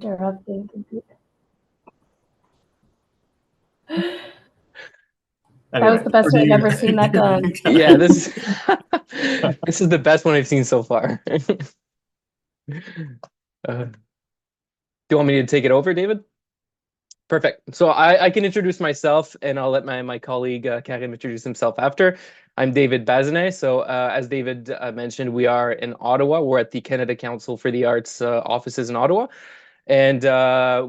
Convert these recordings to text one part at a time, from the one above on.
interrupting computer. That was the best I've ever seen that done. Yeah, this this is the best one I've seen so far. Do you want me to take it over, David? Perfect. So I can introduce myself, and I'll let my colleague Karim introduce himself after. I'm David Bazinet. So as David mentioned, we are in Ottawa. We're at the Canada Council for the Arts offices in Ottawa. And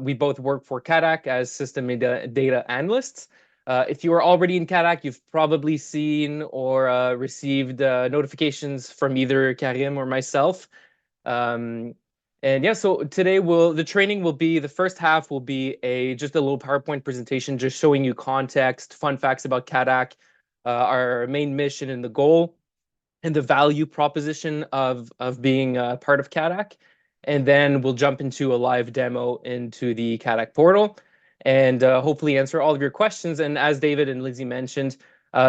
we both work for CADAC as system data analysts. If you are already in CADAC, you've probably seen or received notifications from either Karim or myself. And yeah, so today the training will be, the first half will be just a little PowerPoint presentation, just showing you context, fun facts about CADAC, our main mission and the goal, and the value proposition of being part of CADAC. And then we'll jump into a live demo into the CADAC portal and hopefully answer all of your questions. And as David and Lindsay mentioned,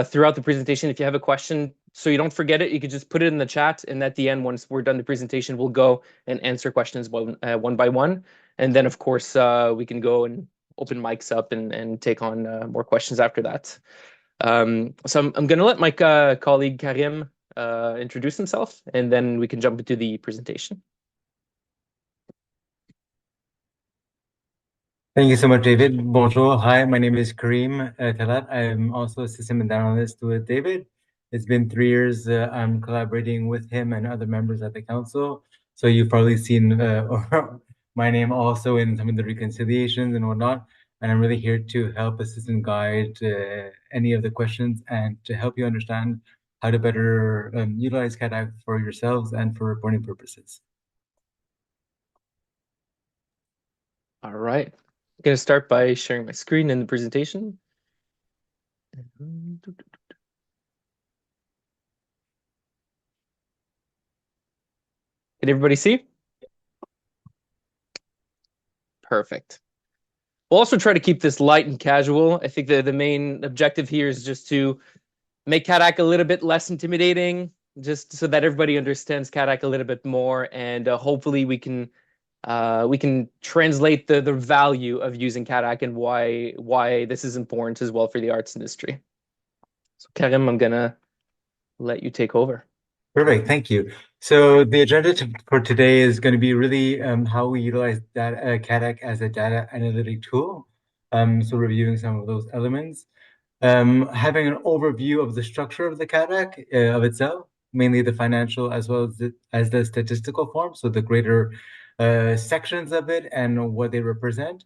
throughout the presentation, if you have a question, so you don't forget it, you could just put it in the chat. And at the end, once we're done the presentation, we'll go and answer questions one by one. And then, of course, we can go and open mics up and take on more questions after that. So I'm going to let my colleague Karim introduce himself, and then we can jump into the presentation. Thank you so much, David. Bonjour. Hi, my name is Karim Talat. I'm also a system analyst with David. It's been 3 years. I'm collaborating with him and other members at the council. So you've probably seen my name also in some of the reconciliations and whatnot. And I'm really here to help assist and guide any of the questions and to help you understand how to better utilize CADAC for yourselves and for reporting purposes. All right. I'm going to start by sharing my screen in the presentation. Can everybody see? Perfect. We'll also try to keep this light and casual. I think the main objective here is just to make CADAC a little bit less intimidating, just so that everybody understands CADAC a little bit more, and hopefully we can translate the value of using CADAC and why this is important as well for the arts industry. So Karim, I'm gonna let you take over. Perfect, thank you. So the agenda for today is going to be really how we utilize CADAC as a data analytic tool. So reviewing some of those elements. Having an overview of the structure of the CADAC of itself, mainly the financial as well as the statistical form, so the greater sections of it and what they represent.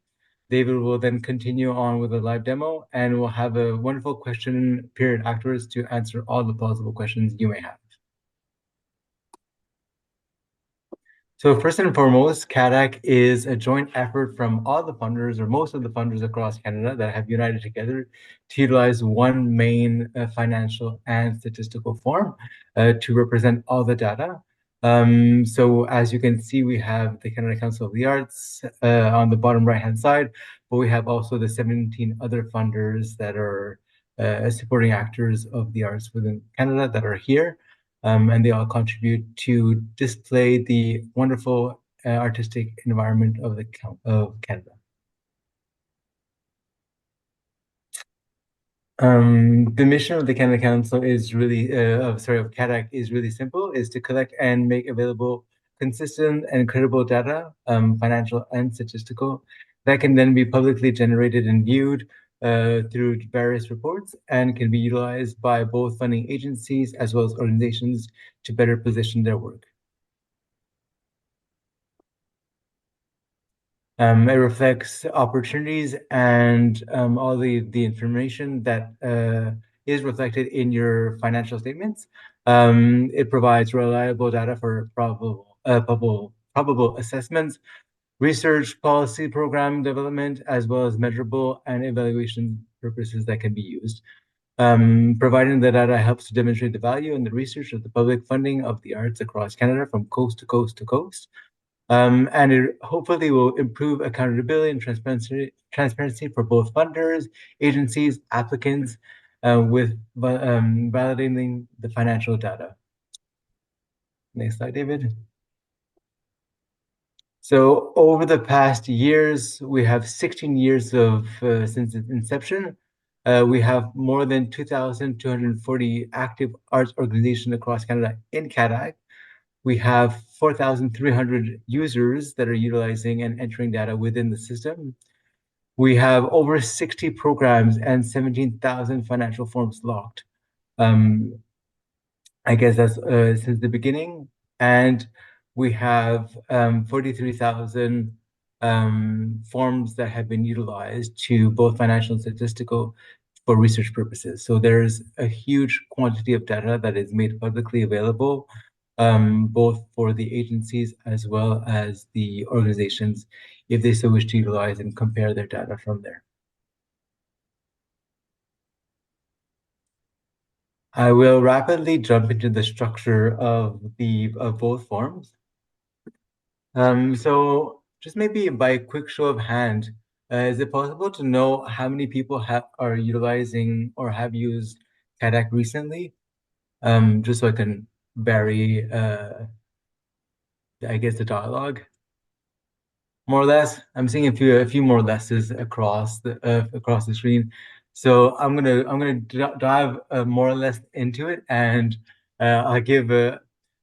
David will then continue on with a live demo, and we'll have a wonderful question period afterwards to answer all the possible questions you may have. So first and foremost, CADAC is a joint effort from all the funders, or most of the funders across Canada, that have united together to utilize one main financial and statistical form to represent all the data. So as you can see, we have the Canada Council of the Arts on the bottom right-hand side, but we have also the 17 other funders that are supporting actors of the arts within Canada that are here. And they all contribute to display the wonderful artistic environment of Canada. The mission of the Canada Council is really, of CADAC is really simple, is to collect and make available consistent and credible data, financial and statistical, that can then be publicly generated and viewed through various reports and can be utilized by both funding agencies as well as organizations to better position their work. It reflects opportunities and all the information that is reflected in your financial statements. It provides reliable data for probable assessments, research, policy program development, as well as measurable and evaluation purposes that can be used. Providing the data helps to demonstrate the value and the research of the public funding of the arts across Canada from coast to coast to coast. And it hopefully will improve accountability and transparency for both funders, agencies, applicants, with validating the financial data. Next slide, David. So over the past years, we have 16 years of since its inception. We have more than 2,240 active arts organizations across Canada in CADAC. We have 4,300 users that are utilizing and entering data within the system. We have over 60 programs and 17,000 financial forms locked. I guess that's since the beginning. And we have 43,000 forms that have been utilized to both financial and statistical for research purposes. So there's a huge quantity of data that is made publicly available, both for the agencies as well as the organizations, if they so wish to utilize and compare their data from there. I will rapidly jump into the structure of both forms. So just maybe by a quick show of hand, is it possible to know how many people are utilizing or have used CADAC recently? Just so I can vary, I guess, the dialogue. More or less, I'm seeing a few more lesses across the screen. So I'm gonna dive more or less into it, and I'll give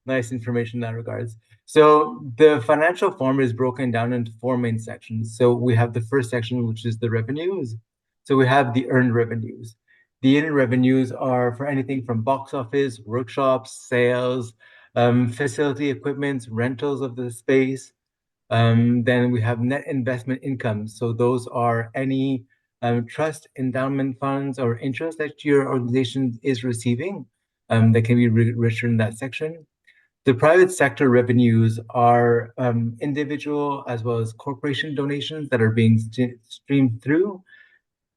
nice information in that regards. So the financial form is broken down into four main sections. So we have the first section, which is the revenues. So we have the earned revenues. The earned revenues are for anything from box office, workshops, sales, facility equipment, rentals of the space. Then we have net investment income. So those are any trust, endowment funds, or interest that your organization is receiving that can be registered in that section. The private sector revenues are individual as well as corporation donations that are being streamed through.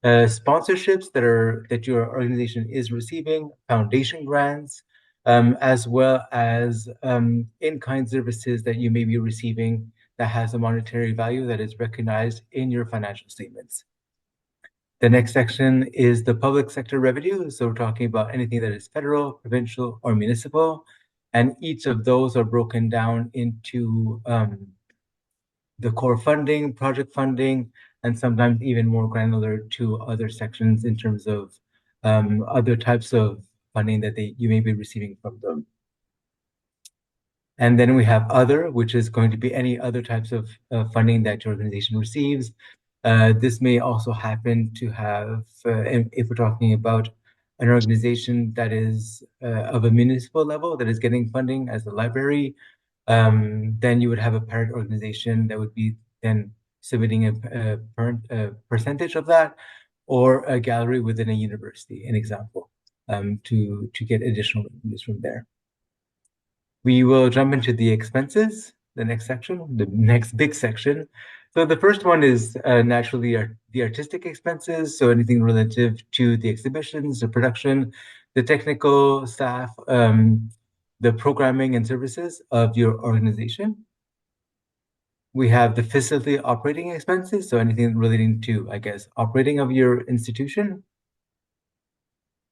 Sponsorships that your organization is receiving, foundation grants, as well as in-kind services that you may be receiving that has a monetary value that is recognized in your financial statements. The next section is the public sector revenue. So we're talking about anything that is federal, provincial, or municipal. And each of those are broken down into the core funding, project funding, and sometimes even more granular to other sections in terms of other types of funding that you may be receiving from them. And then we have other, which is going to be any other types of funding that your organization receives. This may also happen to have, if we're talking about an organization that is of a municipal level that is getting funding as a library, then you would have a parent organization that would be then submitting a percentage of that, or a gallery within a university, an example, to get additional revenues from there. We will jump into the expenses, the next section, the next big section. So the first one is naturally the artistic expenses. So anything relative to the exhibitions, the production, the technical staff, the programming and services of your organization. We have the facility operating expenses. So anything relating to, I guess, operating of your institution.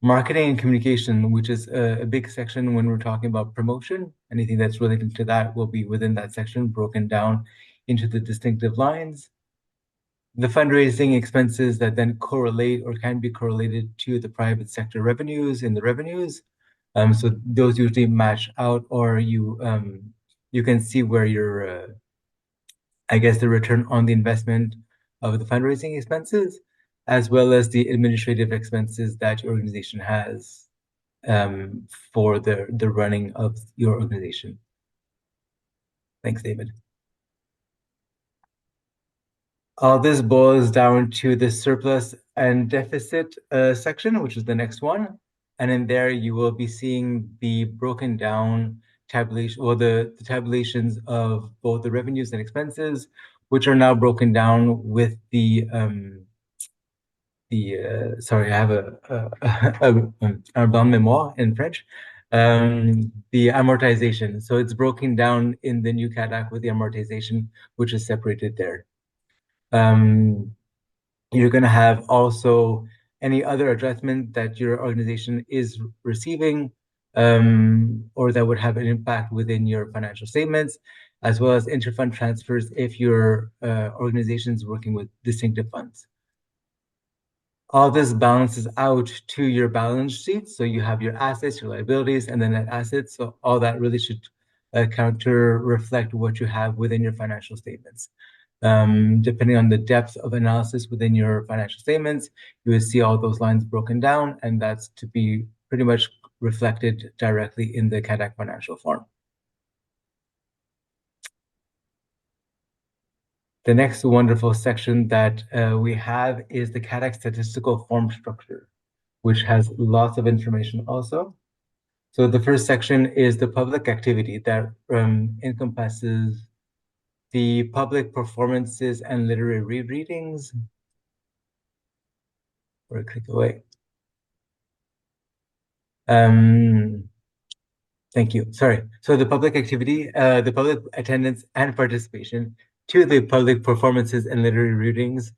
Marketing and communication, which is a big section when we're talking about promotion. Anything that's related to that will be within that section, broken down into the distinctive lines. The fundraising expenses that then correlate or can be correlated to the private sector revenues in the revenues. So those usually match out, or you can see where your, I guess, the return on the investment of the fundraising expenses, as well as the administrative expenses that your organization has for the running of your organization. Thanks, David. All this boils down to the surplus and deficit section, which is the next one. And in there, you will be seeing the broken down tabulation, or the tabulations of both the revenues and expenses, which are now broken down with the sorry, I have un blanc de mémoire in French. The amortization. So it's broken down in the new CADAC with the amortization, which is separated there. You're going to have also any other adjustment that your organization is receiving, or that would have an impact within your financial statements. as well as interfund transfers if your organization is working with distinctive funds. All this balances out to your balance sheet. So you have your assets, your liabilities, and then net assets. So all that really should counter reflect what you have within your financial statements. Depending on the depth of analysis within your financial statements, you will see all those lines broken down, and that's to be pretty much reflected directly in the CADAC financial form. The next wonderful section that we have is the CADAC statistical form structure, which has lots of information also. So the first section is the public activity that encompasses the public performances and literary readings. Or click away. Thank you. Sorry. So the public activity, the public attendance and participation to the public performances and literary readings,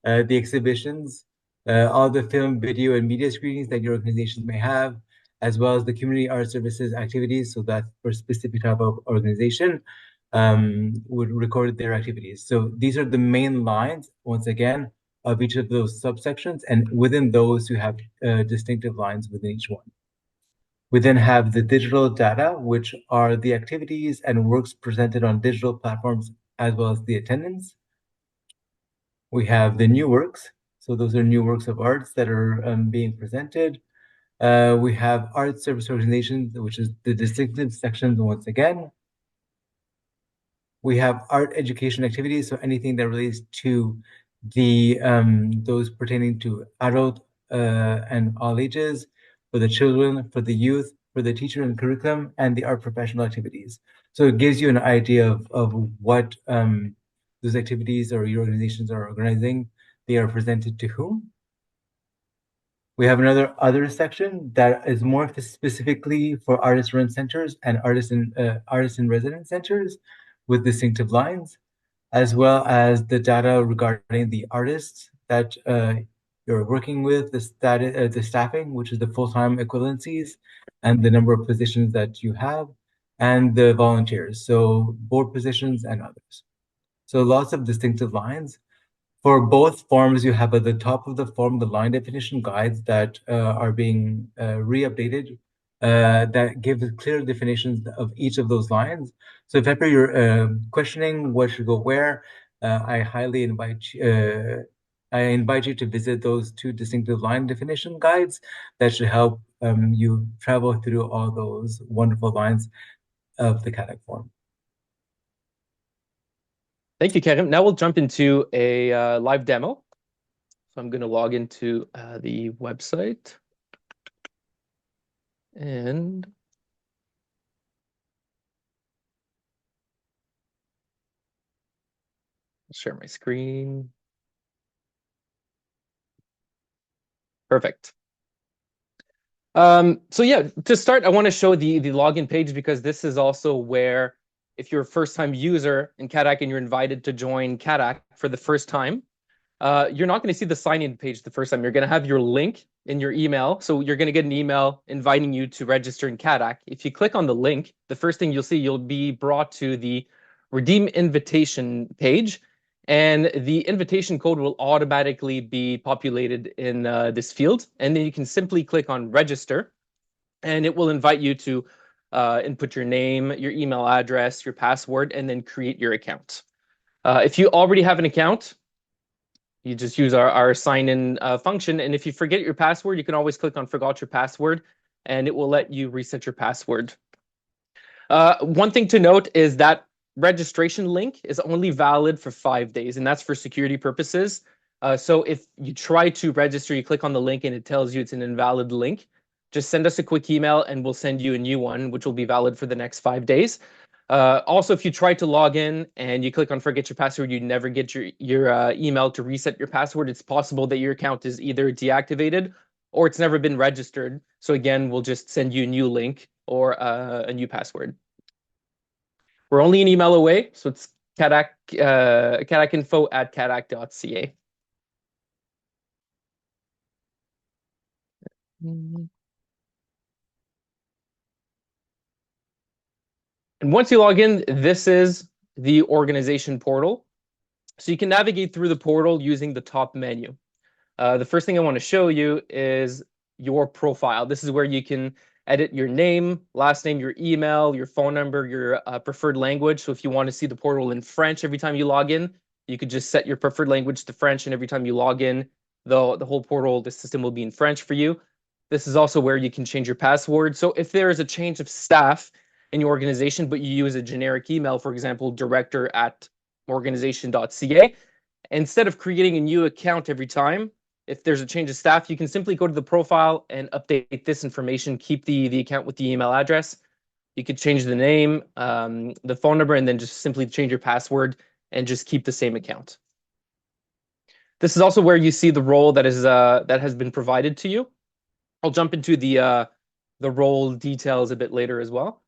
the exhibitions, all the film, video, and media screenings that your organizations may have, as well as the community art services activities. So that's for a specific type of organization would record their activities. So these are the main lines, once again, of each of those subsections. And within those, you have distinctive lines within each one. We then have the digital data, which are the activities and works presented on digital platforms, as well as the attendance. We have the new works. So those are new works of arts that are being presented. We have art service organizations, which is the distinctive sections once again. We have art education activities, so anything that relates to the those pertaining to adult and all ages, for the children, for the youth, for the teacher and curriculum, and the art professional activities. So it gives you an idea of what those activities or your organizations are organizing. They are presented to whom. We have another other section that is more specifically for artist-run centers and artist and resident centers with distinctive lines, as well as the data regarding the artists that you're working with, the staffing, which is the full-time equivalencies, and the number of positions that you have, and the volunteers, so board positions and others. So lots of distinctive lines. For both forms, you have at the top of the form the line definition guides that are being re-updated that give clear definitions of each of those lines. So if ever you're questioning what should go where, I highly invite you to visit those two distinctive line definition guides that should help you travel through all those wonderful lines of the CADAC form. Thank you, Karim. Now we'll jump into a live demo. So I'm going to log into the website and share my screen. Perfect. So yeah, to start, I want to show the login page because this is also where, if you're a first-time user in CADAC and you're invited to join CADAC for the first time, you're not going to see the sign-in page the first time. You're going to have your link in your email. So you're going to get an email inviting you to register in CADAC. If you click on the link, the first thing you'll see, you'll be brought to the redeem invitation page. And the invitation code will automatically be populated in this field. And then you can simply click on register, and it will invite you to input your name, your email address, your password, and then create your account. If you already have an account, you just use our sign-in function. And if you forget your password, you can always click on forgot your password, and it will let you reset your password. One thing to note is that registration link is only valid for 5 days, and that's for security purposes. So if you try to register, you click on the link and it tells you it's an invalid link, just send us a quick email and we'll send you a new one, which will be valid for the next 5 days. Also, if you try to log in and you click on forget your password, you never get your email to reset your password. It's possible that your account is either deactivated or it's never been registered. So again, we'll just send you a new link or a new password. We're only an email away, so it's CADAC, cadacinfo@cadac.ca. And once you log in, this is the organization portal. So you can navigate through the portal using the top menu. The first thing I want to show you is your profile. This is where you can edit your name, last name, your email, your phone number, your preferred language. So if you want to see the portal in French every time you log in, you could just set your preferred language to French, and every time you log in, the whole portal, the system will be in French for you. This is also where you can change your password. So if there is a change of staff in your organization, but you use a generic email, for example, director@organization.ca, instead of creating a new account every time, if there's a change of staff, you can simply go to the profile and update this information, keep the account with the email address. You could change the name, the phone number, and then just simply change your password and just keep the same account. This is also where you see the role that has been provided to you. I'll jump into the role details a bit later as well.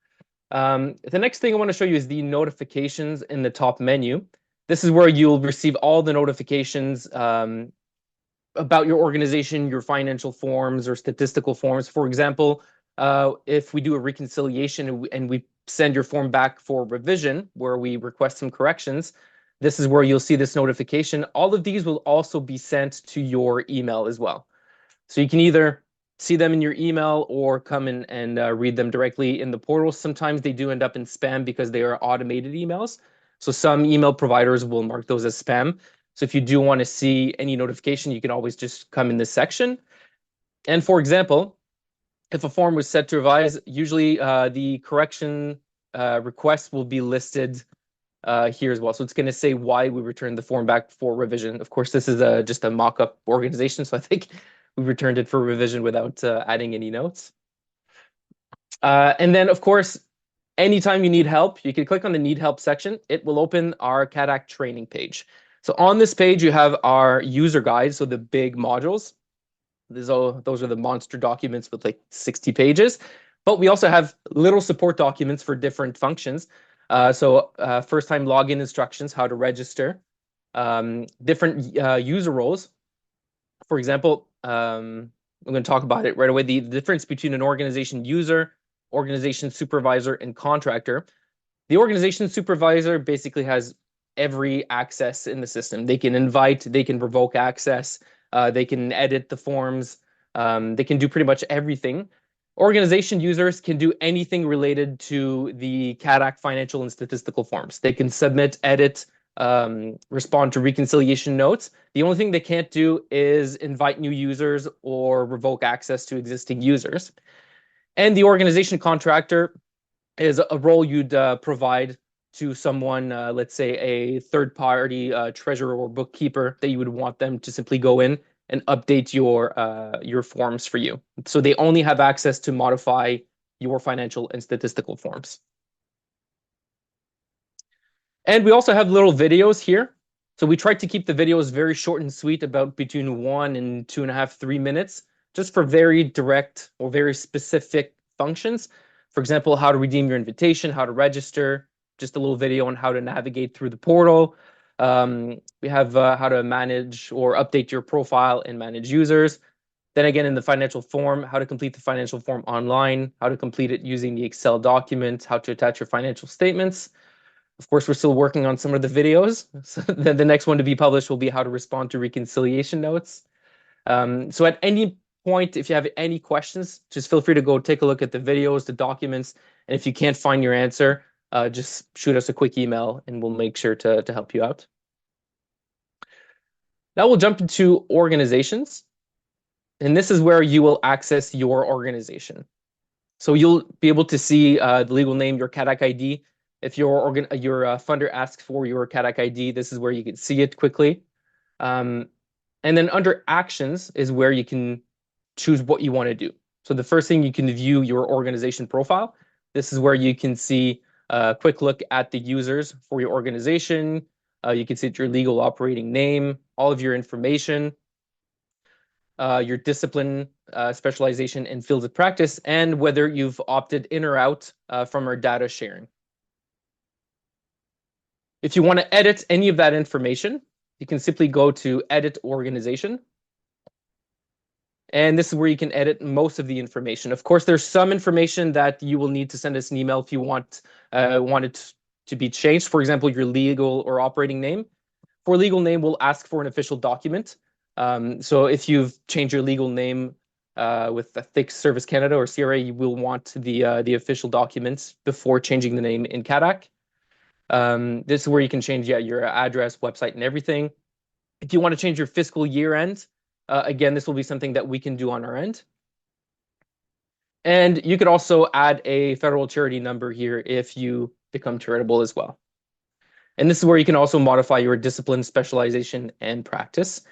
The next thing I want to show you is the notifications in the top menu. This is where you'll receive all the notifications about your organization, your financial forms or statistical forms. For example, if we do a reconciliation and we send your form back for revision, where we request some corrections, this is where you'll see this notification. All of these will also be sent to your email as well. So you can either see them in your email or come in and read them directly in the portal. Sometimes they do end up in spam because they are automated emails. So some email providers will mark those as spam. So if you do want to see any notification, you can always just come in this section. And for example, if a form was set to revise, usually the correction request will be listed here as well. So it's going to say why we returned the form back for revision. Of course, this is just a mock-up organization, so I think we returned it for revision without adding any notes. And then, of course, anytime you need help, you can click on the Need Help section. It will open our CADAC training page. So on this page, you have our user guide, so the big modules. Those are the monster documents with like 60 pages. But we also have little support documents for different functions. So first-time login instructions, how to register, different user roles. For example, I'm going to talk about it right away. The difference between an organization user, organization supervisor, and contractor. The organization supervisor basically has every access in the system. They can invite, they can revoke access, they can edit the forms, they can do pretty much everything. Organization users can do anything related to the CADAC financial and statistical forms. They can submit, edit, respond to reconciliation notes. The only thing they can't do is invite new users or revoke access to existing users. And the organization contractor is a role you'd provide to someone, let's say a third-party treasurer or bookkeeper, that you would want them to simply go in and update your forms for you. So they only have access to modify your financial and statistical forms. And we also have little videos here. So we tried to keep the videos very short and sweet, about between 1 and 2.5, 3 minutes, just for very direct or very specific functions. For example, how to redeem your invitation, how to register, just a little video on how to navigate through the portal. We have how to manage or update your profile and manage users. Then again, in the financial form, how to complete the financial form online, how to complete it using the Excel document, how to attach your financial statements. Of course, we're still working on some of the videos. So then the next one to be published will be how to respond to reconciliation notes. So at any point, if you have any questions, just feel free to go take a look at the videos, the documents, and if you can't find your answer, just shoot us a quick email and we'll make sure to help you out. Now we'll jump into organizations, and this is where you will access your organization. So you'll be able to see the legal name, your CADAC ID. If your funder asks for your CADAC ID, this is where you can see it quickly. And then under actions is where you can choose what you want to do. So the first thing, you can view your organization profile. This is where you can see a quick look at the users for your organization. You can see your legal operating name, all of your information, your discipline, specialization, and fields of practice, and whether you've opted in or out from our data sharing. If you want to edit any of that information, you can simply go to Edit Organization. And this is where you can edit most of the information. Of course, there's some information that you will need to send us an email if you want it to be changed. For example, your legal or operating name. For legal name, we'll ask for an official document. So if you've changed your legal name with Ethics Service Canada or CRA, you will want the official documents before changing the name in CADAC. This is where you can change your address, website, and everything. If you want to change your fiscal year end, again, this will be something that we can do on our end. And you could also add a federal charity number here if you become charitable as well. And this is where you can also modify your discipline, specialization, and practice,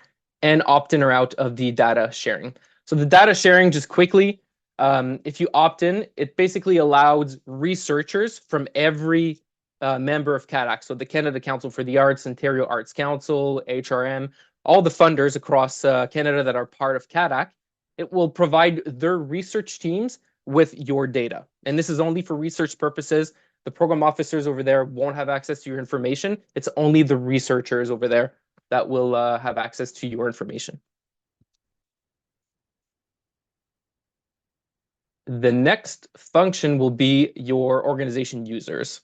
and opt in or out of the data sharing. So the data sharing, just quickly, if you opt in, it basically allows researchers from every member of CADAC, so the Canada Council for the Arts, Ontario Arts Council, HRM, all the funders across Canada that are part of CADAC, it will provide their research teams with your data. And this is only for research purposes. The program officers over there won't have access to your information. It's only the researchers over there that will have access to your information. The next function will be your organization users,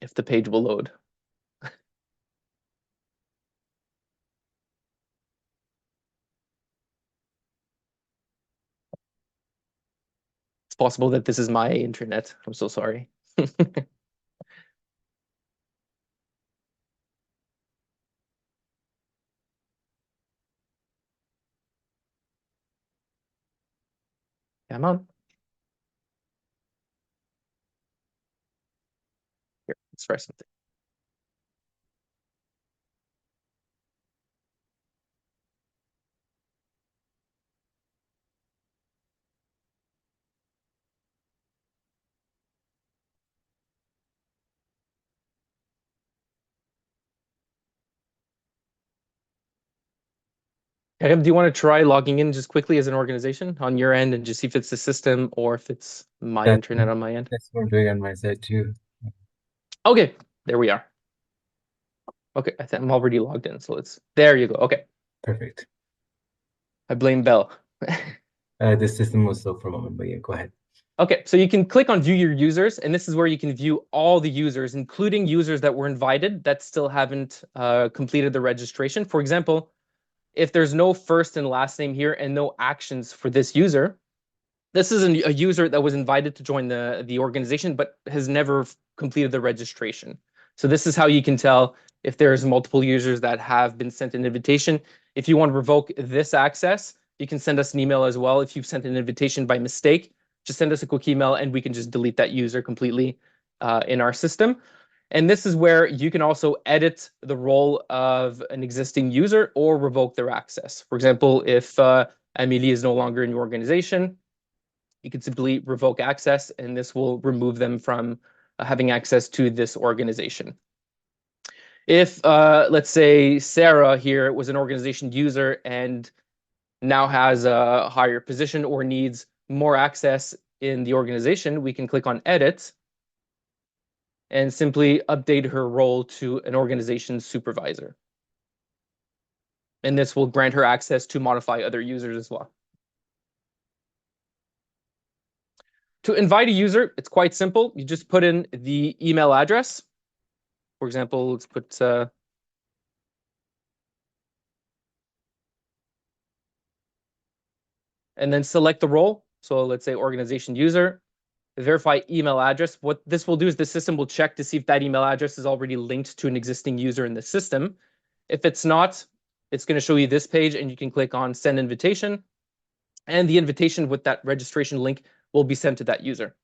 if the page will load. It's possible that this is my internet. I'm so sorry. Come on. Here, let's try something. Karim, do you want to try logging in just quickly as an organization on your end and just see if it's the system or if it's my internet on my end? That's what I'm doing on my side too. Okay, there we are. Okay, I think I'm already logged in, so there you go. Okay. Perfect. I blame Bell. The system was slow for a moment, but yeah, go ahead. Okay, so you can click on view your users, and this is where you can view all the users, including users that were invited that still haven't completed the registration. For example, if there's no first and last name here and no actions for this user, this is a user that was invited to join the organization but has never completed the registration. So this is how you can tell if there's multiple users that have been sent an invitation. If you want to revoke this access, you can send us an email as well. If you've sent an invitation by mistake, just send us a quick email and we can just delete that user completely in our system. And this is where you can also edit the role of an existing user or revoke their access. For example, if Amélie is no longer in your organization, you can simply revoke access and this will remove them from having access to this organization. If, let's say, Sarah here was an organization user and now has a higher position or needs more access in the organization, we can click on Edit and simply update her role to an organization supervisor. And this will grant her access to modify other users as well. To invite a user, it's quite simple. You just put in the email address. For example, let's put and then select the role. So let's say organization user, verify email address. What this will do is the system will check to see if that email address is already linked to an existing user in the system. If it's not, it's going to show you this page and you can click on send invitation. And the invitation with that registration link will be sent to that user.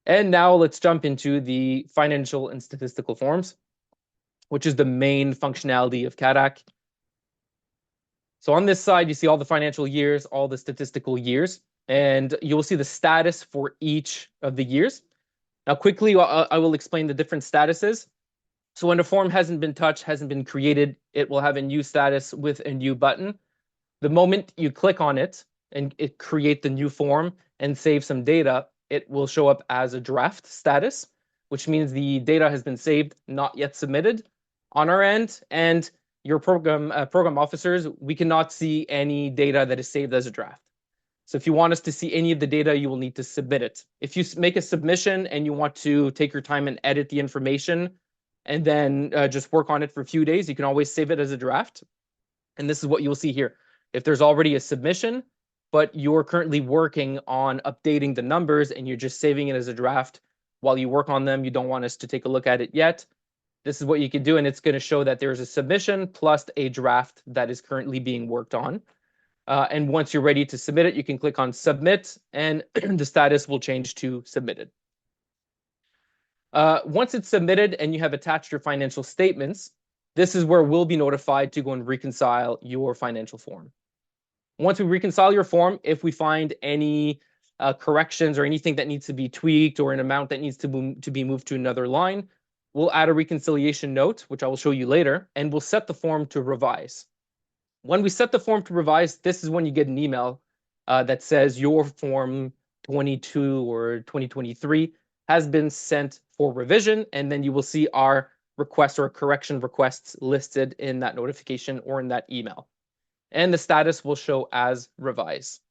And now let's jump into the financial and statistical forms, which is the main functionality of CADAC. So on this side, you see all the financial years, all the statistical years, and you will see the status for each of the years. Now, quickly, I will explain the different statuses. So when a form hasn't been touched, hasn't been created, it will have a new status with a new button. The moment you click on it and it create the new form and save some data, it will show up as a draft status, which means the data has been saved, not yet submitted on our end. And your program officers, we cannot see any data that is saved as a draft. So if you want us to see any of the data, you will need to submit it. If you make a submission and you want to take your time and edit the information and then just work on it for a few days, you can always save it as a draft. And this is what you'll see here. If there's already a submission, but you're currently working on updating the numbers and you're just saving it as a draft while you work on them, you don't want us to take a look at it yet, this is what you can do. And it's going to show that there's a submission plus a draft that is currently being worked on. And once you're ready to submit it, you can click on submit and the status will change to submitted. Once it's submitted and you have attached your financial statements, this is where we'll be notified to go and reconcile your financial form. Once we reconcile your form, if we find any corrections or anything that needs to be tweaked or an amount that needs to be moved to another line, we'll add a reconciliation note, which I will show you later, and we'll set the form to revise. When we set the form to revise, this is when you get an email that says your form 22 or 2023 has been sent for revision, and then you will see our requests or correction requests listed in that notification or in that email. And the status will show as revise.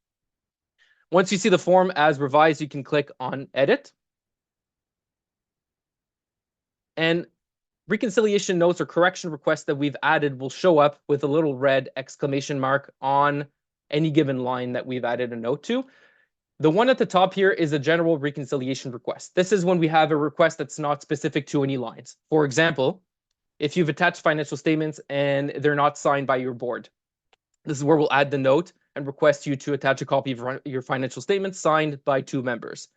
Once you see the form as revised, you can click on edit. And reconciliation notes or correction requests that we've added will show up with a little red exclamation mark on any given line that we've added a note to. The one at the top here is a general reconciliation request. This is when we have a request that's not specific to any lines. For example, if you've attached financial statements and they're not signed by your board, this is where we'll add the note and request you to attach a copy of your financial statements signed by 2 members.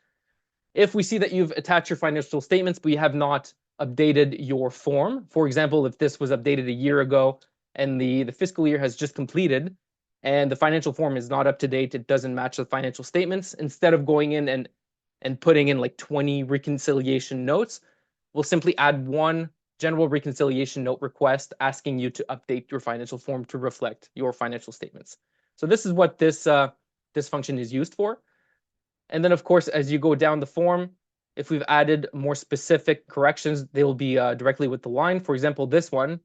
If we see that you've attached your financial statements, but you have not updated your form, for example, if this was updated a year ago and the fiscal year has just completed and the financial form is not up to date, it doesn't match the financial statements, instead of going in and putting in like 20 reconciliation notes, we'll simply add one general reconciliation note request asking you to update your financial form to reflect your financial statements. So this is what this function is used for. And then, of course, as you go down the form, if we've added more specific corrections, they will be directly with the line. For example, this one,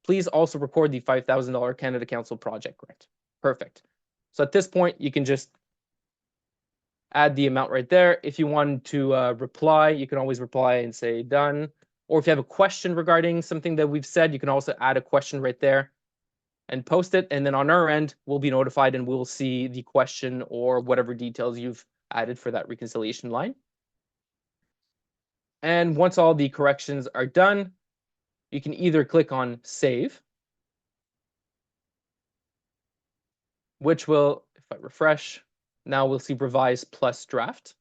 please also record the $5,000 Canada Council project grant. Perfect. So at this point, you can just add the amount right there. If you want to reply, you can always reply and say done. Or if you have a question regarding something that we've said, you can also add a question right there and post it. And then on our end, we'll be notified and we'll see the question or whatever details you've added for that reconciliation line. And once all the corrections are done, you can either click on save, which will, if I refresh, now we'll see revise plus draft.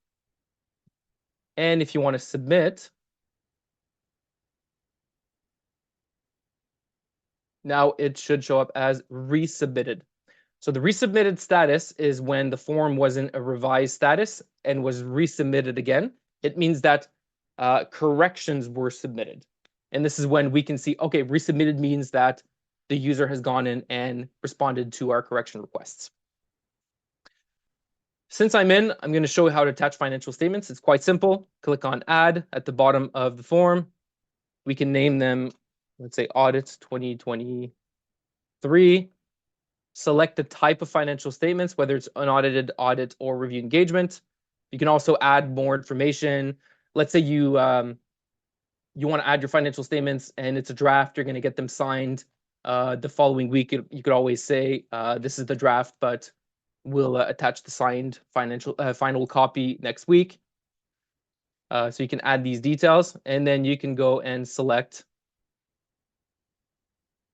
And if you want to submit, now it should show up as resubmitted. So the resubmitted status is when the form wasn't a revised status and was resubmitted again. It means that corrections were submitted. And this is when we can see, okay, resubmitted means that the user has gone in and responded to our correction requests. Since I'm going to show you how to attach financial statements. It's quite simple. Click on add at the bottom of the form. We can name them, let's say audits 2023. Select the type of financial statements, whether it's unaudited, audit, or review engagement. You can also add more information. Let's say you want to add your financial statements and it's a draft, you're going to get them signed the following week. You could always say, this is the draft, but we'll attach the signed final copy next week. So you can add these details, and then you can go and select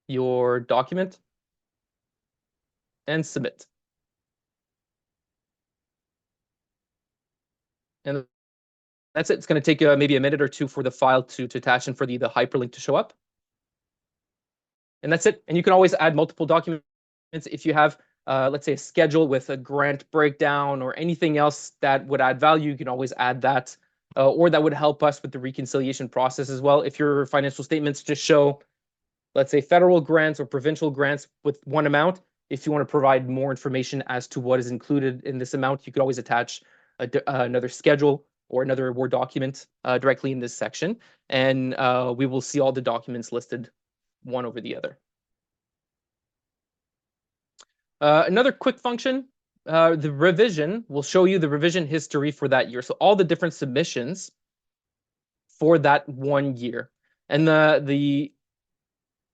your document and submit. And that's it. It's going to take you maybe a minute or two for the file to attach and for the hyperlink to show up. And that's it. And you can always add multiple documents if you have, let's say, a schedule with a grant breakdown or anything else that would add value. You can always add that, or that would help us with the reconciliation process as well. If your financial statements just show, let's say, federal grants or provincial grants with one amount, if you want to provide more information as to what is included in this amount, you could always attach another schedule or another Word document directly in this section. And we will see all the documents listed one over the other. Another quick function the revision will show you the revision history for that year. So all the different submissions for that 1 year. And the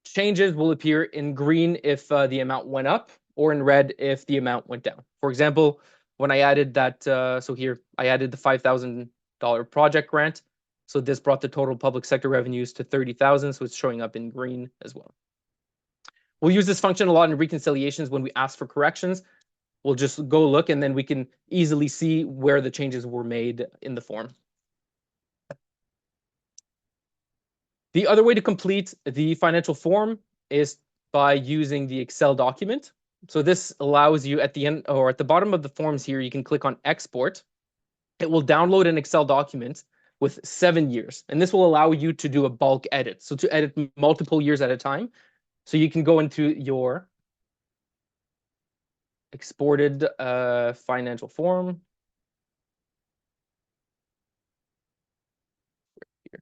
changes will appear in green if the amount went up, or in red if the amount went down. For example, when I added that, so here I added the $5,000 project grant. So this brought the total public sector revenues to 30,000. So it's showing up in green as well. We'll use this function a lot in reconciliations when we ask for corrections. We'll just go look, and then we can easily see where the changes were made in the form. The other way to complete the financial form is by using the Excel document. So this allows you at the end, or at the bottom of the forms here, you can click on export. It will download an Excel document with 7 years, and this will allow you to do a bulk edit. So to edit multiple years at a time. So you can go into your exported financial form. Here.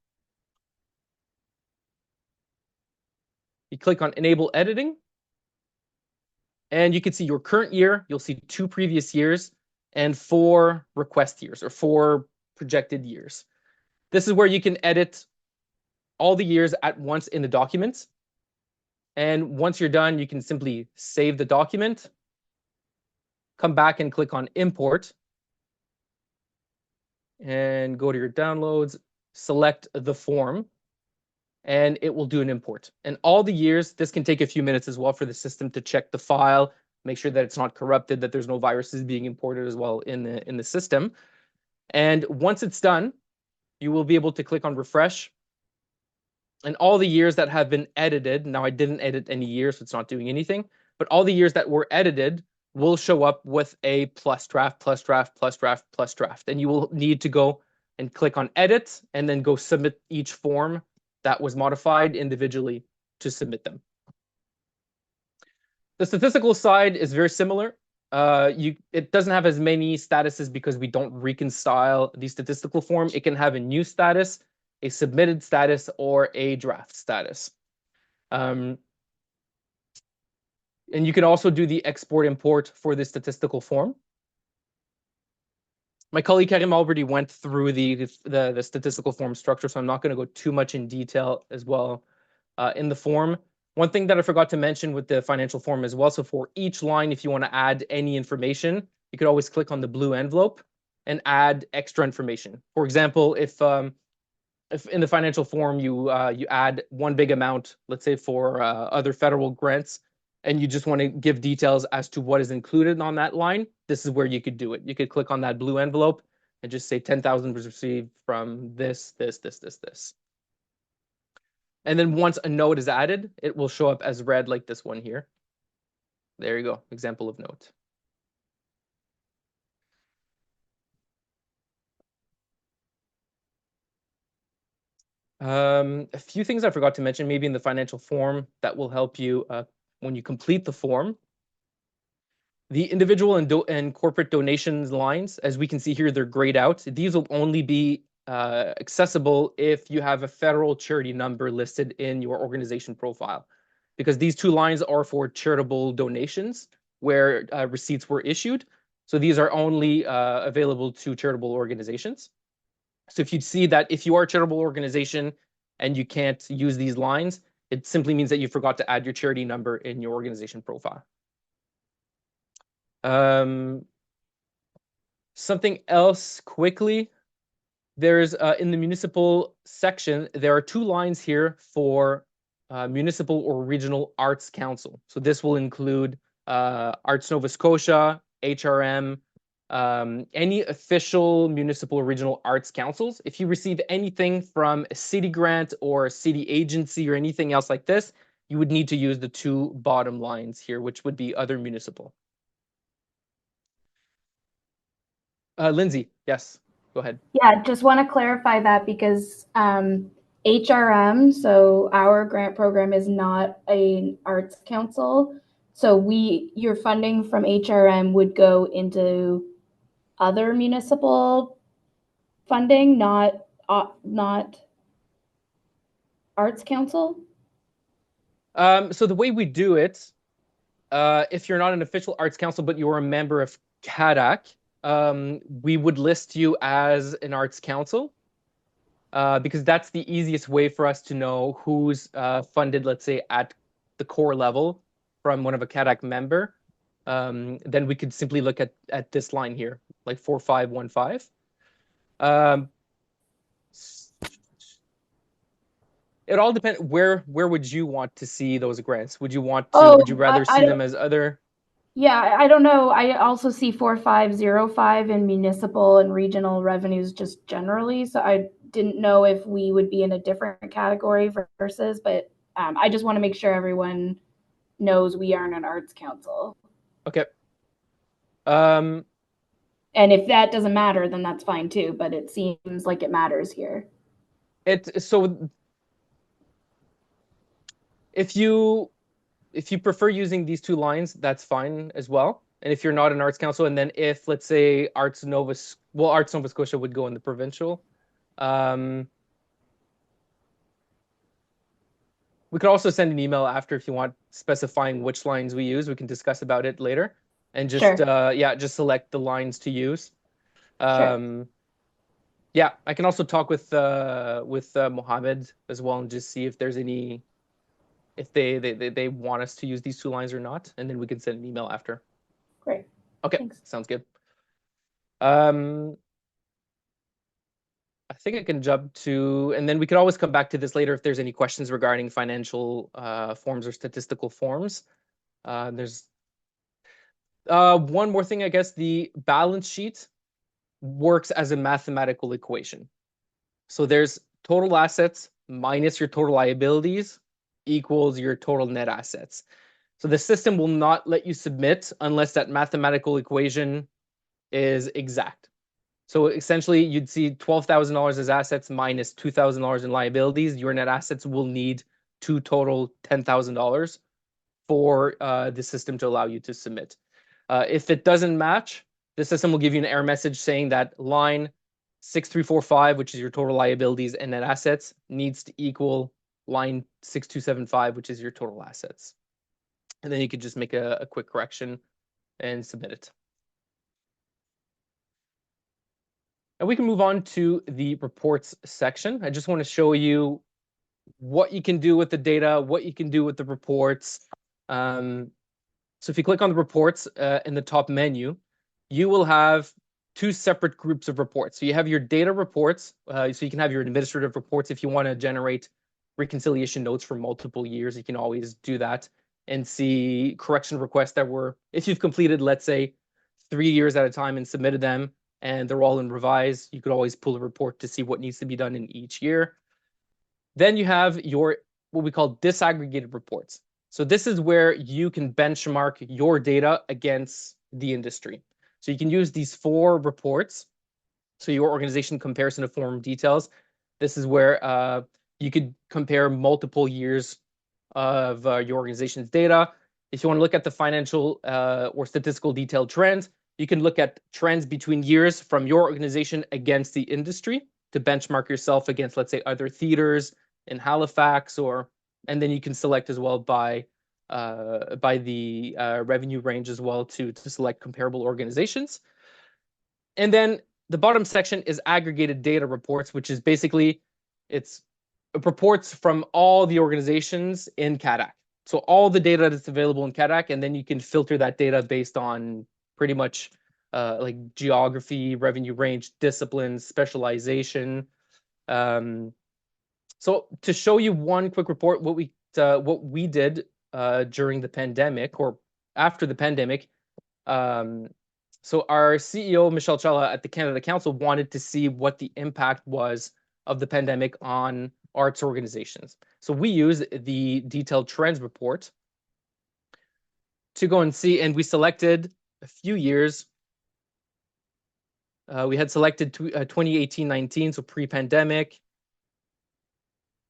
You click on enable editing, and you can see your current year. You'll see 2 previous years and 4 request years, or 4 projected years. This is where you can edit all the years at once in the document. And once you're done, you can simply save the document, come back and click on import, and go to your downloads, select the form, and it will do an import. And all the years, this can take a few minutes as well for the system to check the file, make sure that it's not corrupted, that there's no viruses being imported as well in the system. And once it's done, you will be able to click on refresh. And all the years that have been edited, now I didn't edit any years, so it's not doing anything, but all the years that were edited will show up with a plus draft, plus draft, plus draft, plus draft. And you will need to go and click on edit, and then go submit each form that was modified individually to submit them. The statistical side is very similar. It doesn't have as many statuses because we don't reconcile the statistical form. It can have a new status, a submitted status, or a draft status. And you can also do the export import for the statistical form. My colleague Karim already went through the statistical form structure, so I'm not going to go too much in detail as well in the form. One thing that I forgot to mention with the financial form as well, so for each line, if you want to add any information, you could always click on the blue envelope and add extra information. For example, if in the financial form you add one big amount, let's say for other federal grants, and you just want to give details as to what is included on that line, this is where you could do it. You could click on that blue envelope and just say 10,000 was received from this. And then once a note is added, it will show up as red like this one here. There you go, example of note. A few things I forgot to mention, maybe in the financial form, that will help you when you complete the form. The individual and corporate donations lines, as we can see here, they're grayed out. These will only be accessible if you have a federal charity number listed in your organization profile, because these 2 lines are for charitable donations where receipts were issued. So these are only available to charitable organizations. So if you see that if you are a charitable organization and you can't use these lines, it simply means that you forgot to add your charity number in your organization profile. Something else quickly, there's in the municipal section, there are 2 lines here for municipal or regional arts council. So this will include Arts Nova Scotia, HRM, any official municipal or regional arts councils. If you receive anything from a city grant or a city agency or anything else like this, you would need to use the 2 bottom lines here, which would be other municipal. Lindsay, yes, go ahead. Yeah, just want to clarify that because HRM, so our grant program, is not an arts council. So your funding from HRM would go into other municipal funding, not arts council. So the way we do it, if you're not an official arts council, but you're a member of CADAC, we would list you as an arts council, because that's the easiest way for us to know who's funded, let's say, at the core level from one of a CADAC member. Then we could simply look at this line here, like 4515. It all depends. Where would you want to see those grants? Would you rather see them as other? Yeah, I don't know. I also see 4505 in municipal and regional revenues just generally. So I didn't know if we would be in a different category versus, but I just want to make sure everyone knows we aren't an arts council. Okay. And if that doesn't matter, then that's fine too. But it seems like it matters here. So if you prefer using these two lines, that's fine as well. And if you're not an arts council, and then if, let's say, Arts Nova Scotia would go in the provincial. We could also send an email after if you want, specifying which lines we use. We can discuss about it later, and just just select the lines to use. Sure. Yeah, I can also talk with Mohammed as well and just see if there's any, if they want us to use these two lines or not, and then we can send an email after. Great. Okay, Thanks. sounds good. I think I can jump to, and then we could always come back to this later if there's any questions regarding financial forms or statistical forms. There's one more thing, I guess. The balance sheet works as a mathematical equation. So there's total assets minus your total liabilities equals your total net assets. So the system will not let you submit unless that mathematical equation is exact. So essentially, you'd see $12,000 as assets minus $2,000 in liabilities. Your net assets will need to total $10,000 for the system to allow you to submit. If it doesn't match, the system will give you an error message saying that line 6345, which is your total liabilities and net assets, needs to equal line 6275, which is your total assets. And then you could just make a quick correction and submit it. And we can move on to the reports section. I just want to show you what you can do with the data, what you can do with the reports. So if you click on the reports in the top menu, you will have two separate groups of reports. So you have your data reports. So you can have your administrative reports. If you want to generate reconciliation notes for multiple years, you can always do that and see correction requests that were, if you've completed, let's say, 3 years at a time and submitted them, and they're all in revise, you could always pull a report to see what needs to be done in each year. Then you have your, what we call disaggregated reports. So this is where you can benchmark your data against the industry. So you can use these 4 reports. So your organization comparison of form details. This is where you could compare multiple years of your organization's data. If you want to look at the financial or statistical detailed trends, you can look at trends between years from your organization against the industry to benchmark yourself against, let's say, other theaters in Halifax, and then you can select as well by the revenue range as well to select comparable organizations. And then the bottom section is aggregated data reports, which is basically, it's reports from all the organizations in CADAC. So all the data that's available in CADAC, and then you can filter that data based on pretty much like geography, revenue range, disciplines, specialization. So to show you one quick report, what we did during the pandemic or after the pandemic. So our CEO, Michelle Chella at the Canada Council, wanted to see what the impact was of the pandemic on arts organizations. So we use the detailed trends report to go and see, and we selected a few years. We had selected 2018-19, so pre-pandemic,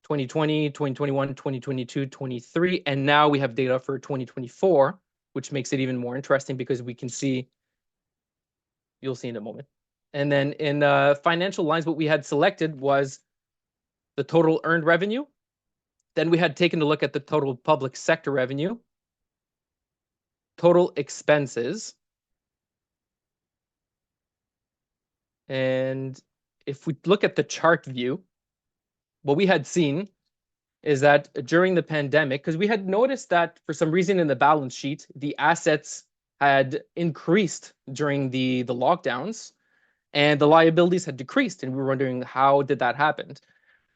2020, 2021, 2022, 23, and now we have data for 2024, which makes it even more interesting because we can see, you'll see in a moment. And then in financial lines, what we had selected was the total earned revenue. Then we had taken a look at the total public sector revenue, total expenses, And if we look at the chart view, what we had seen is that during the pandemic, because we had noticed that for some reason in the balance sheet, the assets had increased during the lockdowns and the liabilities had decreased. And we were wondering, how did that happen?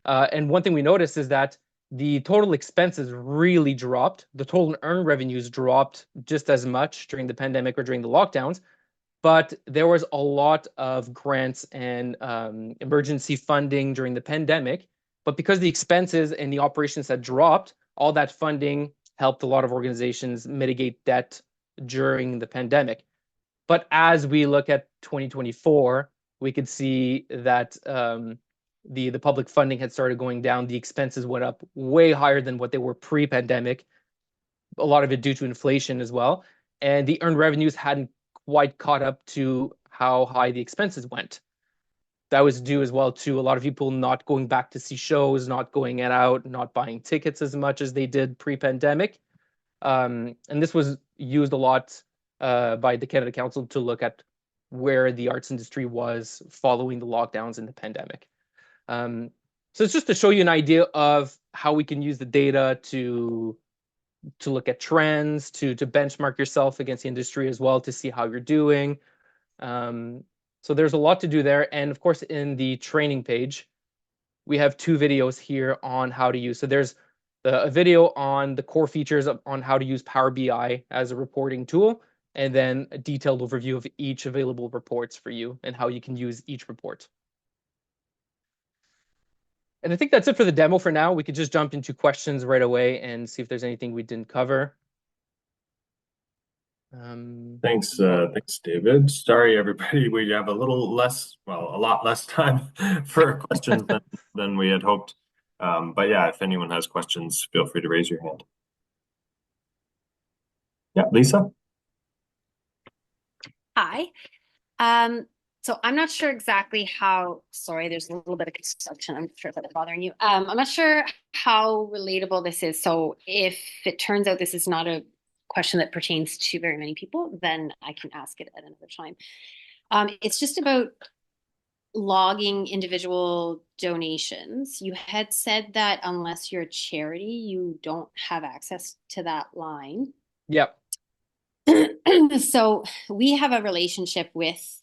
And one thing we noticed is that the total expenses really dropped. The total earned revenues dropped just as much during the pandemic or during the lockdowns, but there was a lot of grants and emergency funding during the pandemic. But because the expenses and the operations had dropped, all that funding helped a lot of organizations mitigate debt during the pandemic. But as we look at 2024, we could see that the public funding had started going down. The expenses went up way higher than what they were pre-pandemic. A lot of it due to inflation as well, and the earned revenues hadn't quite caught up to how high the expenses went. That was due as well to a lot of people not going back to see shows, not going out, not buying tickets as much as they did pre-pandemic. And this was used a lot by the Canada Council to look at where the arts industry was following the lockdowns in the pandemic. So it's just to show you an idea of how we can use the data to look at trends, to benchmark yourself against the industry as well, to see how you're doing. So there's a lot to do there. And of course, in the training page, we have 2 videos here on how to use. So there's a video on the core features on how to use Power BI as a reporting tool, and then a detailed overview of each available reports for you and how you can use each report. And I think that's it for the demo for now. We could just jump into questions right away and see if there's anything we didn't cover. Thanks, David. Sorry, everybody. We have a lot less time for questions than we had hoped. But yeah, if anyone has questions, feel free to raise your hand. Yeah, Lisa. Hi. So I'm not sure exactly how, sorry, there's a little bit of construction. I'm not sure if that's bothering you. I'm not sure how relatable this is. So if it turns out this is not a question that pertains to very many people, then I can ask it at another time. It's just about logging individual donations. You had said that unless you're a charity, you don't have access to that line. Yep. So we have a relationship with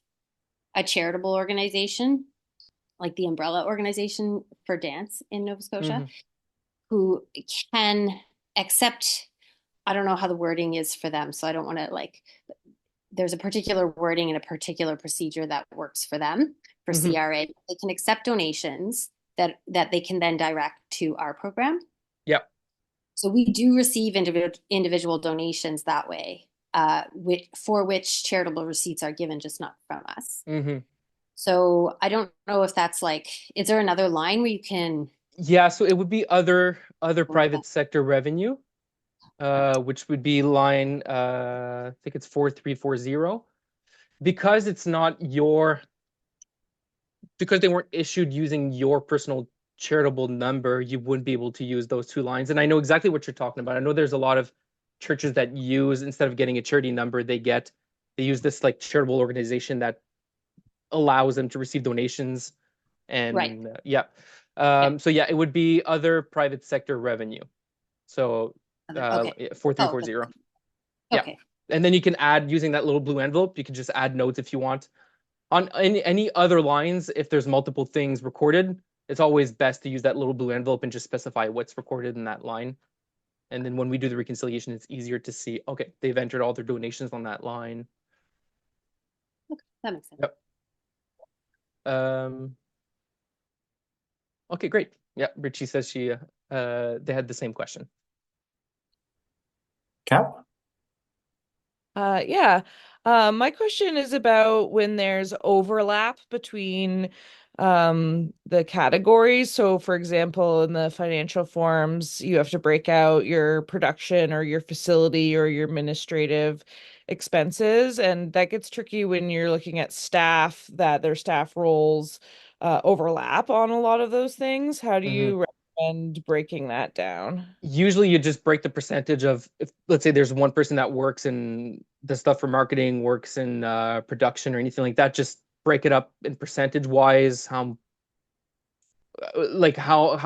a charitable organization, like the umbrella organization for dance in Nova Scotia, who can accept, I don't know how the wording is for them, so I don't want to there's a particular wording and a particular procedure that works for them for CRA. They can accept donations that they can then direct to our program. Yep. So we do receive individual donations that way. For which charitable receipts are given, just not from us. So I don't know if that's is there another line where you can? Yeah, so it would be other private sector revenue, which would be line, I think it's 4340. Because it's not because they weren't issued using your personal charitable number, you wouldn't be able to use those 2 lines. And I know exactly what you're talking about. I know there's a lot of churches that use, instead of getting a charity number, they use this charitable organization that allows them to receive donations. And right. So yeah, it would be other private sector revenue. So 4340. Okay. Yeah. And then you can add, using that little blue envelope, you can just add notes if you want. On any other lines, if there's multiple things recorded, it's always best to use that little blue envelope and just specify what's recorded in that line. And then when we do the reconciliation, it's easier to see, okay, they've entered all their donations on that line. Okay, that makes sense. Yep. Okay, great. Yeah, Richie says they had the same question. Cap? Yeah. My question is about when there's overlap between the categories. So for example, in the financial forms, you have to break out your production or your facility or your administrative expenses. And that gets tricky when you're looking at staff, that their staff roles overlap on a lot of those things. How do you recommend breaking that down? Usually you just break the percentage of, if let's say there's one person that works in the stuff for marketing, works in production or anything like that, just break it up in percentage wise, how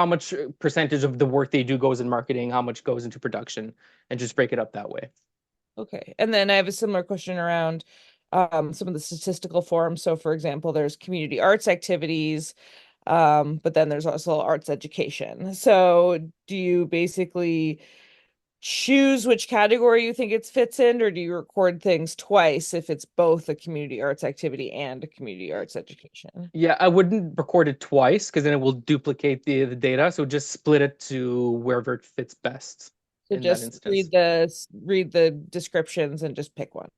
much percentage of the work they do goes in marketing, how much goes into production, and just break it up that way. Okay. And then I have a similar question around some of the statistical forms. So for example, there's community arts activities, but then there's also arts education. So do you basically choose which category you think it fits in, or do you record things twice if it's both a community arts activity and a community arts education? Yeah, I wouldn't record it twice because then it will duplicate the data. So just split it to wherever it fits best So in that just instance. read the descriptions and just pick one.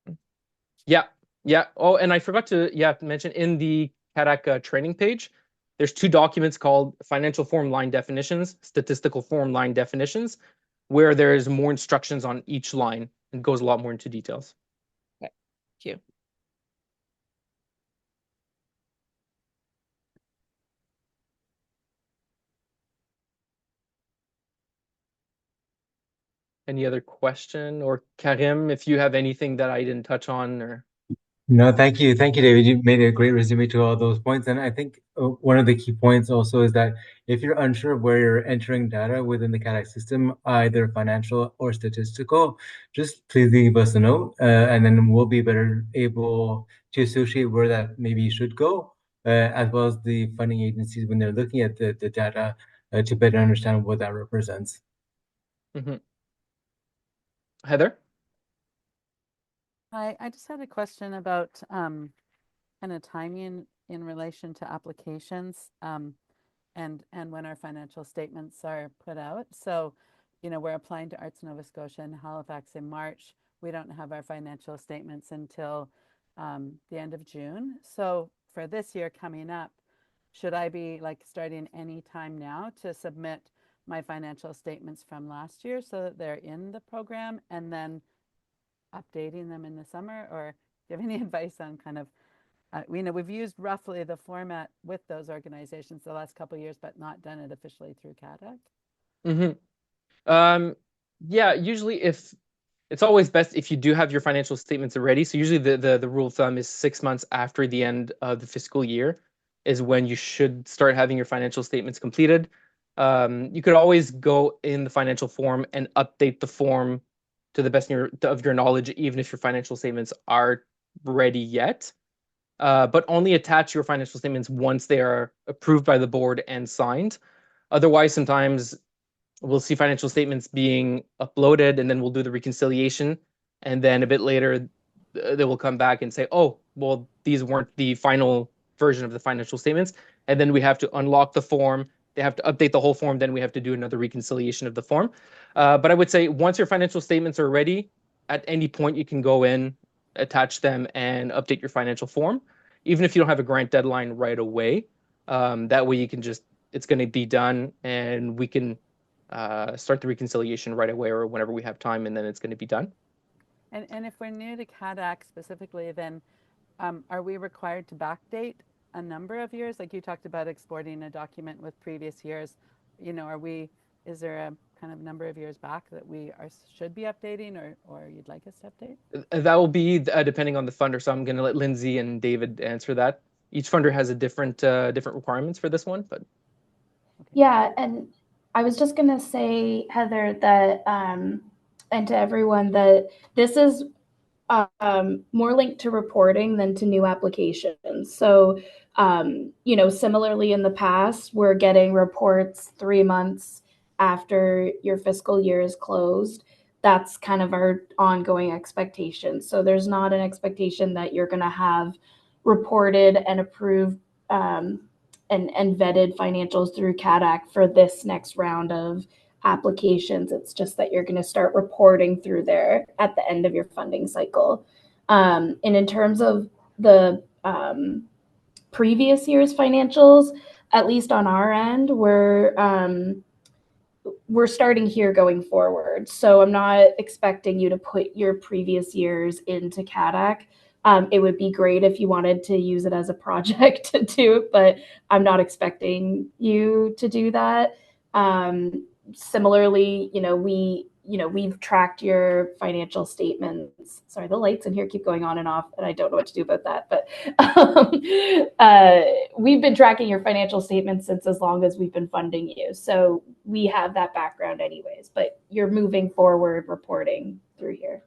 Yeah, yeah. Oh, and I forgot to mention in the CADAC training page, there's two documents called financial form line definitions, statistical form line definitions, where there's more instructions on each line and goes a lot more into details. Okay, thank you. Any other question? Or Karim, if you have anything that I didn't touch on, or No, thank you. Thank you, David. You made a great resume to all those points. And I think one of the key points also is that if you're unsure of where you're entering data within the CADAC system, either financial or statistical, just please leave us a note, and then we'll be better able to associate where that maybe should go, as well as the funding agencies when they're looking at the data to better understand what that represents. Mm-hmm. Heather? Hi, I just had a question about kind of timing in relation to applications and when our financial statements are put out. So, we're applying to Arts Nova Scotia and Halifax in March. We don't have our financial statements until the end of June. So for this year coming up, should I be starting any time now to submit my financial statements from last year so that they're in the program and then updating them in the summer? Or do you have any advice on kind of, we've used roughly the format with those organizations the last couple of years, but not done it officially through CADAC? Mm-hmm. Yeah, usually if it's always best if you do have your financial statements already. So usually the rule of thumb is 6 months after the end of the fiscal year is when you should start having your financial statements completed. You could always go in the financial form and update the form to the best of your knowledge, even if your financial statements aren't ready yet. But only attach your financial statements once they are approved by the board and signed. Otherwise, sometimes we'll see financial statements being uploaded and then we'll do the reconciliation. And then a bit later, they will come back and say, oh, well, these weren't the final version of the financial statements. And then we have to unlock the form. They have to update the whole form. Then we have to do another reconciliation of the form. But I would say once your financial statements are ready, at any point you can go in, attach them, and update your financial form, even if you don't have a grant deadline right away. That way you can just, it's going to be done and we can start the reconciliation right away or whenever we have time, and then it's going to be done. And if we're new to CADAC specifically, then are we required to backdate a number of years? Like you talked about exporting a document with previous years, is there a kind of number of years back that we should be updating or you'd like us to update? That will be depending on the funder. So I'm going to let Lindsay and David answer that. Each funder has a different requirements for this one, but. Okay. Yeah, and I was just going to say, Heather, that, and to everyone, that this is more linked to reporting than to new applications. So, similarly in the past, we're getting reports 3 months after your fiscal year is closed. That's kind of our ongoing expectation. So there's not an expectation that you're going to have reported and approved and vetted financials through CADAC for this next round of applications. It's just that you're going to start reporting through there at the end of your funding cycle. And in terms of the previous year's financials, at least on our end, we're starting here going forward. So I'm not expecting you to put your previous years into CADAC. It would be great if you wanted to use it as a project to do, but I'm not expecting you to do that. Similarly, we've tracked your financial statements. Sorry, the lights in here keep going on and off, and I don't know what to do about that. But we've been tracking your financial statements since as long as we've been funding you. So we have that background anyways, but you're moving forward reporting through here.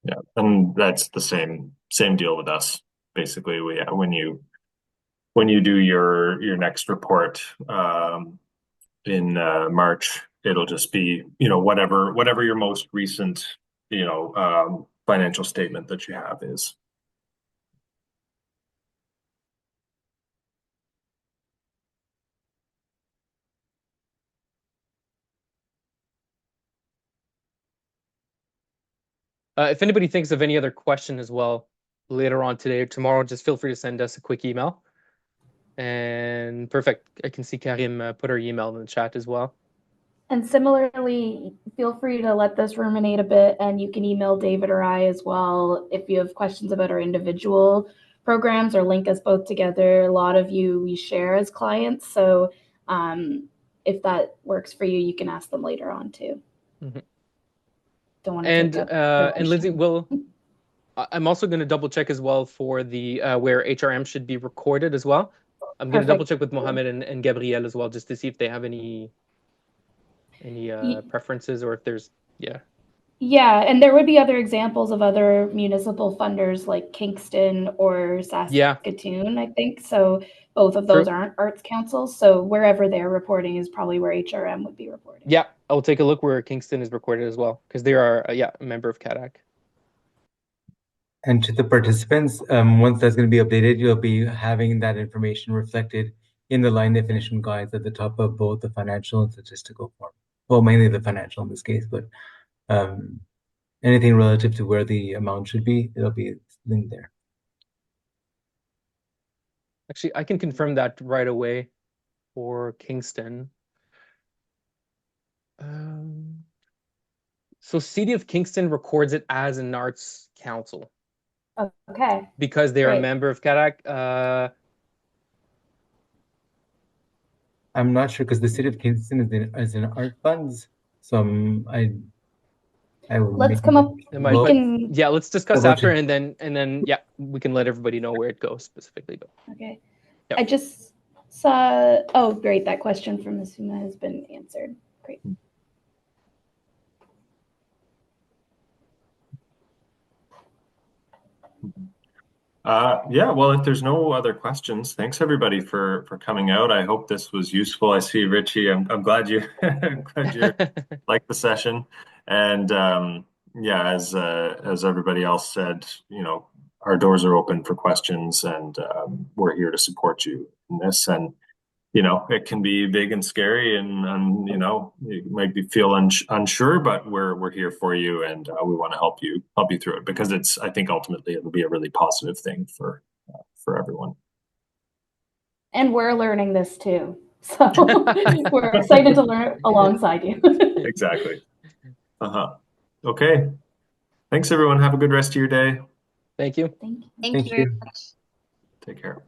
Yeah, and that's the same deal with us. Basically, when you do your next report in March, it'll just be whatever your most recent financial statement that you have is. If anybody thinks of any other question as well later on today or tomorrow, just feel free to send us a quick email. And perfect. I can see Karim put her email in the chat as well. And similarly, feel free to let this ruminate a bit, and you can email David or I as well if you have questions about our individual programs, or link us both together. A lot of you we share as clients, so if that works for you, you can ask them later on too. Mm-hmm. Don't want to take up and Lindsay, I'm also going to double check as well for the where HRM should be recorded as well. I'm going to double check with Mohammed and Gabrielle as well, just to see if they have any preferences, or if there's Yeah, and there would be other examples of other municipal funders like Kingston or Saskatoon, I think. So both of those aren't arts councils. So wherever they're reporting is probably where HRM would be reporting. Yeah, I'll take a look where Kingston is recorded as well, because they are a member of CADAC. And to the participants, once that's going to be updated, you'll be having that information reflected in the line definition guides at the top of both the financial and statistical form. Well, mainly the financial in this case, but anything relative to where the amount should be, it'll be linked there. Actually, I can confirm that right away for Kingston. So City of Kingston records it as an arts council. Okay. Because they are a member of CADAC. I'm not sure, because the City of Kingston is in art funds. So I will let's come up. Let's discuss after, and then we can let everybody know where it goes specifically. Okay. Yep. I just saw. Oh, great! That question from Ms. Huma has been answered. Great. Well, if there's no other questions, thanks everybody for coming out. I hope this was useful. I see Richie. I'm glad you liked the session. And as everybody else said, our doors are open for questions, and we're here to support you in this. And it can be big and scary, and you might feel unsure, but we're here for you, and we want to help you through it, because I think ultimately it'll be a really positive thing for everyone. And we're learning this too, so we're excited to learn alongside you. Exactly. Okay. Thanks everyone. Have a good rest of your day. Thank you. Thank you very much. Take care.